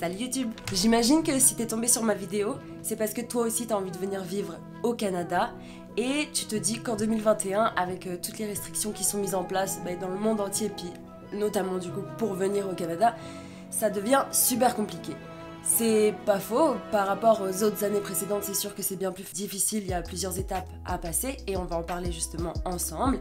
Salut YouTube! J'imagine que si t'es tombé sur ma vidéo, c'est parce que toi aussi t'as envie de venir vivre au Canada et tu te dis qu'en 2021, avec toutes les restrictions qui sont mises en place dans le monde entier, puis notamment du coup pour venir au Canada, ça devient super compliqué. C'est pas faux, par rapport aux autres années précédentes, c'est sûr que c'est bien plus difficile, il y a plusieurs étapes à passer et on va en parler justement ensemble.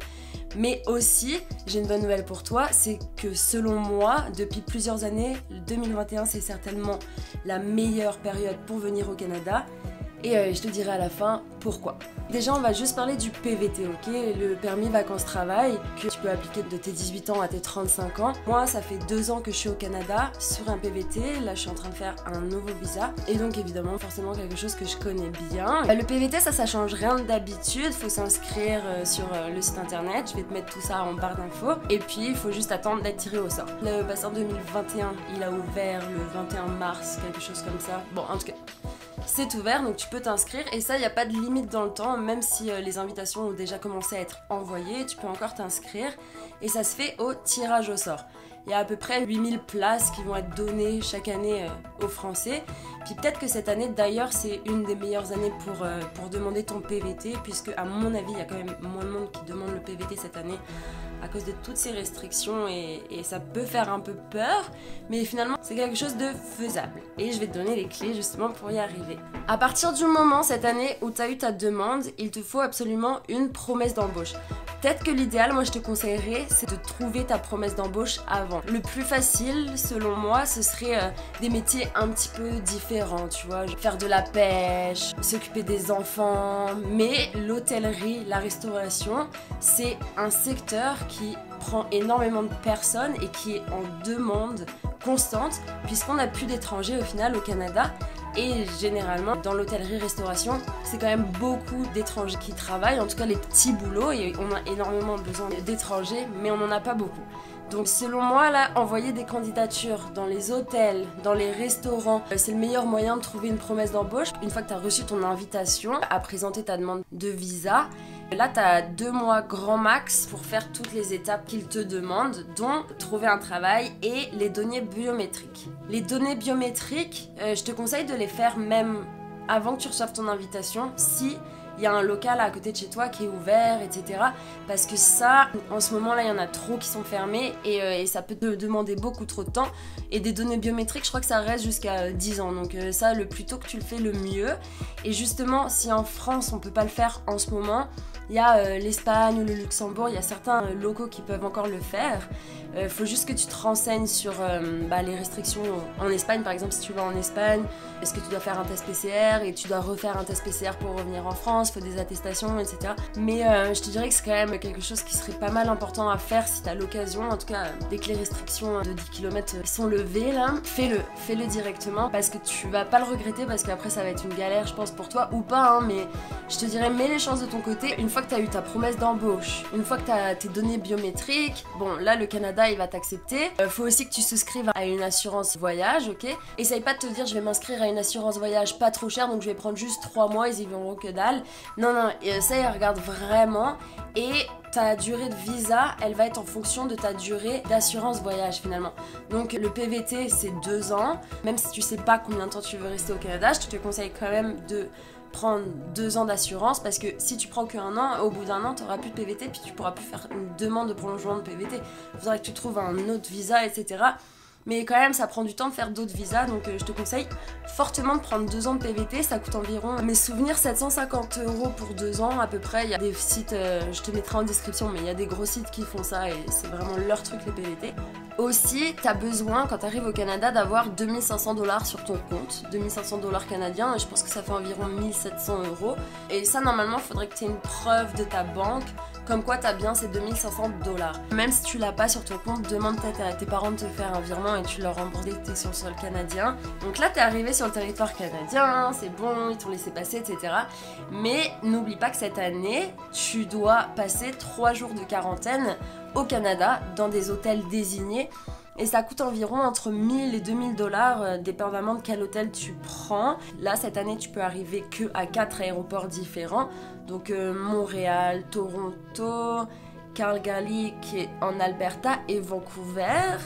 Mais aussi, j'ai une bonne nouvelle pour toi, c'est que selon moi, depuis plusieurs années, 2021 c'est certainement la meilleure période pour venir au Canada. Et je te dirai à la fin pourquoi. Déjà, on va juste parler du PVT, ok? Le permis vacances-travail que tu peux appliquer de tes 18 ans à tes 35 ans. Moi, ça fait 2 ans que je suis au Canada sur un PVT. Là, je suis en train de faire un nouveau visa. Et donc, évidemment, forcément quelque chose que je connais bien. Le PVT, ça change rien d'habitude. Faut s'inscrire sur le site internet. Je vais te mettre tout ça en barre d'infos. Et puis, il faut juste attendre d'être tiré au sort. Le bassin 2021, il a ouvert le 21 mars, quelque chose comme ça. Bon, en tout cas, c'est ouvert, donc tu peux t'inscrire et ça, il n'y a pas de limite dans le temps, même si les invitations ont déjà commencé à être envoyées, tu peux encore t'inscrire et ça se fait au tirage au sort. Il y a à peu près 8000 places qui vont être données chaque année aux Français. Puis peut-être que cette année, d'ailleurs, c'est une des meilleures années pour demander ton PVT, puisque à mon avis, il y a quand même moins de monde qui demande le PVT cette année à cause de toutes ces restrictions et ça peut faire un peu peur, mais finalement, c'est quelque chose de faisable. Et je vais te donner les clés justement pour y arriver. À partir du moment cette année où tu as eu ta demande, il te faut absolument une promesse d'embauche. Peut-être que l'idéal, moi je te conseillerais, c'est de trouver ta promesse d'embauche avant. Le plus facile, selon moi, ce serait des métiers un petit peu différents, tu vois, faire de la pêche, s'occuper des enfants, mais l'hôtellerie, la restauration, c'est un secteur qui prend énormément de personnes et qui est en demande constante, puisqu'on n'a plus d'étrangers au final au Canada. Et généralement, dans l'hôtellerie-restauration, c'est quand même beaucoup d'étrangers qui travaillent, en tout cas les petits boulots, et on a énormément besoin d'étrangers, mais on n'en a pas beaucoup. Donc selon moi, là, envoyer des candidatures dans les hôtels, dans les restaurants, c'est le meilleur moyen de trouver une promesse d'embauche. Une fois que tu as reçu ton invitation à présenter ta demande de visa, là, tu as 2 mois grand max pour faire toutes les étapes qu'ils te demandent, dont trouver un travail et les données biométriques. Les données biométriques, je te conseille de les faire même avant que tu reçoives ton invitation, si il y a un local à côté de chez toi qui est ouvert, etc. Parce que ça, en ce moment-là, il y en a trop qui sont fermés et ça peut te demander beaucoup trop de temps. Et des données biométriques, je crois que ça reste jusqu'à 10 ans. Donc ça, le plus tôt que tu le fais, le mieux. Et justement, si en France, on peut pas le faire en ce moment, il y a l'Espagne ou le Luxembourg, il y a certains locaux qui peuvent encore le faire. Faut juste que tu te renseignes sur les restrictions en Espagne. Par exemple, si tu vas en Espagne, est-ce que tu dois faire un test PCR et tu dois refaire un test PCR pour revenir en France, faut des attestations, etc. Mais je te dirais que c'est quand même quelque chose qui serait pas mal important à faire si tu as l'occasion. En tout cas, dès que les restrictions de 10 km sont levées, là, fais-le directement parce que tu vas pas le regretter parce qu'après ça va être une galère, je pense, pour toi ou pas, hein, mais je te dirais, mets les chances de ton côté. Une fois que tu as eu ta promesse d'embauche, une fois que tu as tes données biométriques, bon, là, le Canada, il va t'accepter. Faut aussi que tu souscrives à une assurance voyage, ok? Essaye pas de te dire, je vais m'inscrire à une assurance voyage pas trop chère, donc je vais prendre juste 3 mois, ils y verront que dalle. Non, ça, ils regardent vraiment. Et ta durée de visa, elle va être en fonction de ta durée d'assurance voyage finalement. Donc le PVT, c'est 2 ans. Même si tu sais pas combien de temps tu veux rester au Canada, je te conseille quand même de prendre 2 ans d'assurance parce que si tu prends qu'un an, au bout d'un an, tu n'auras plus de PVT puis tu pourras plus faire une demande de prolongement de PVT. Il faudrait que tu trouves un autre visa, etc. Mais quand même, ça prend du temps de faire d'autres visas, donc je te conseille fortement de prendre 2 ans de PVT. Ça coûte environ, à mes souvenirs, 750 € pour 2 ans à peu près. Il y a des sites, je te mettrai en description, mais il y a des gros sites qui font ça et c'est vraiment leur truc, les PVT. Aussi, tu as besoin, quand tu arrives au Canada, d'avoir 2500 $ sur ton compte, 2500 $ canadiens, et je pense que ça fait environ 1700 €. Et ça, normalement, il faudrait que tu aies une preuve de ta banque, comme quoi tu as bien ces 2500 $. Même si tu l'as pas sur ton compte, demande peut-être à tes parents de te faire un virement et tu leur rembourses dès que tu es sur le sol canadien. Donc là, tu es arrivé sur le territoire canadien, c'est bon, ils t'ont laissé passer, etc. Mais n'oublie pas que cette année, tu dois passer 3 jours de quarantaine au Canada, dans des hôtels désignés. Et ça coûte environ entre 1000 et 2000 $, dépendamment de quel hôtel tu prends. Là, cette année, tu peux arriver que à 4 aéroports différents. Donc Montréal, Toronto Calgary qui est en Alberta et Vancouver.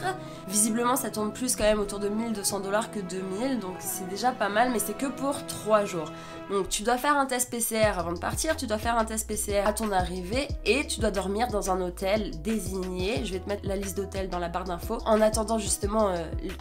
Visiblement ça tourne plus quand même autour de 1200 $ que 2000, donc c'est déjà pas mal, mais c'est que pour 3 jours. Donc tu dois faire un test PCR avant de partir, tu dois faire un test PCR à ton arrivée et tu dois dormir dans un hôtel désigné. Je vais te mettre la liste d'hôtels dans la barre d'infos en attendant justement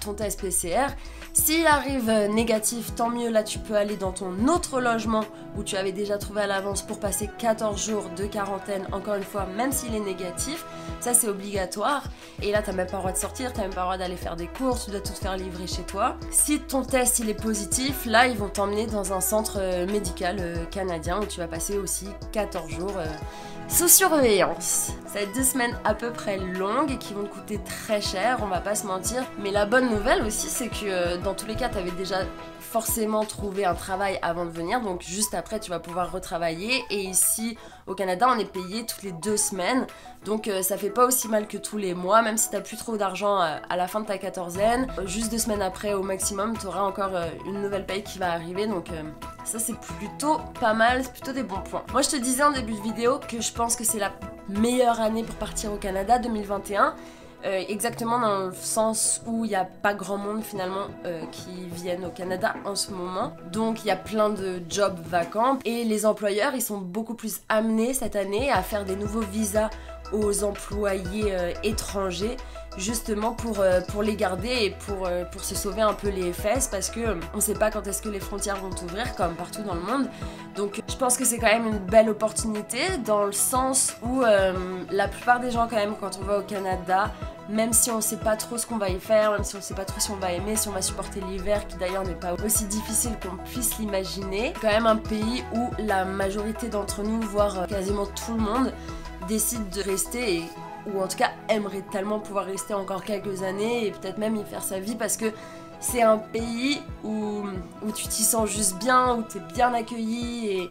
ton test PCR. S'il arrive négatif, tant mieux, là tu peux aller dans ton autre logement où tu avais déjà trouvé à l'avance pour passer 14 jours de quarantaine, encore une fois, même s'il est négatif. Ça c'est obligatoire et là t'as même pas le droit de sortir, t'as même pas le droit d'aller faire des courses, tu dois tout faire livrer chez toi. Si ton test il est positif, là ils vont t'emmener dans un centre médical canadien où tu vas passer aussi 14 jours sous surveillance. Ça va être 2 semaines à peu près longues et qui vont te coûter très cher, on va pas se mentir. Mais la bonne nouvelle aussi, c'est que dans tous les cas, tu avais déjà forcément trouvé un travail avant de venir, donc juste après tu vas pouvoir retravailler. Et ici au Canada, on est payé toutes les 2 semaines, donc ça fait pas aussi mal que tous les mois, même si t'as plus trop d'argent à la fin de ta quatorzaine. Juste 2 semaines après au maximum, tu auras encore une nouvelle paye qui va arriver, donc ça c'est plutôt pas mal, c'est plutôt des bons points. Moi je te disais en début de vidéo que je pense que c'est la meilleure année pour partir au Canada, 2021. Exactement dans le sens où il n'y a pas grand monde finalement qui viennent au Canada en ce moment. Donc il y a plein de jobs vacants et les employeurs ils sont beaucoup plus amenés cette année à faire des nouveaux visas aux employés étrangers, justement pour les garder et pour se sauver un peu les fesses, parce que on sait pas quand est-ce que les frontières vont ouvrir comme partout dans le monde. Donc je pense que c'est quand même une belle opportunité dans le sens où la plupart des gens quand même quand on va au Canada, même si on sait pas trop ce qu'on va y faire, même si on sait pas trop si on va aimer, si on va supporter l'hiver qui d'ailleurs n'est pas aussi difficile qu'on puisse l'imaginer, quand même un pays où la majorité d'entre nous, voire quasiment tout le monde, décide de rester et ou en tout cas aimerait tellement pouvoir rester encore quelques années et peut-être même y faire sa vie, parce que c'est un pays où tu t'y sens juste bien, où t'es bien accueilli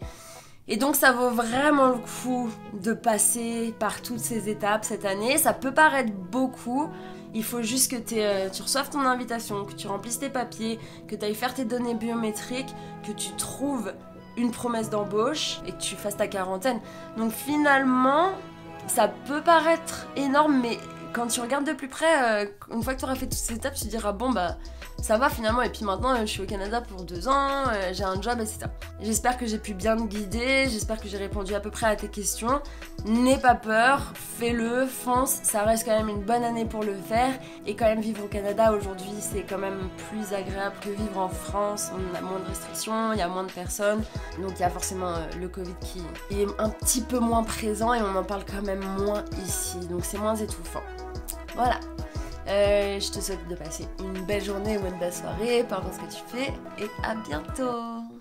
et donc ça vaut vraiment le coup de passer par toutes ces étapes cette année. Ça peut paraître beaucoup, il faut juste que tu reçoives ton invitation, que tu remplisses tes papiers, que tu ailles faire tes données biométriques, que tu trouves une promesse d'embauche et que tu fasses ta quarantaine. Donc finalement, ça peut paraître énorme, mais quand tu regardes de plus près, une fois que tu auras fait toutes ces étapes, tu te diras bon bah ça va finalement, et puis maintenant je suis au Canada pour 2 ans, j'ai un job, etc. J'espère que j'ai pu bien te guider, j'espère que j'ai répondu à peu près à tes questions. N'aie pas peur, fais-le, fonce, ça reste quand même une bonne année pour le faire, et quand même vivre au Canada aujourd'hui c'est quand même plus agréable que vivre en France. On a moins de restrictions, il y a moins de personnes, donc il y a forcément le Covid qui est un petit peu moins présent et on en parle quand même moins ici, donc c'est moins étouffant. Voilà. Je te souhaite de passer une belle journée ou une belle soirée, peu importe ce que tu fais, et à bientôt!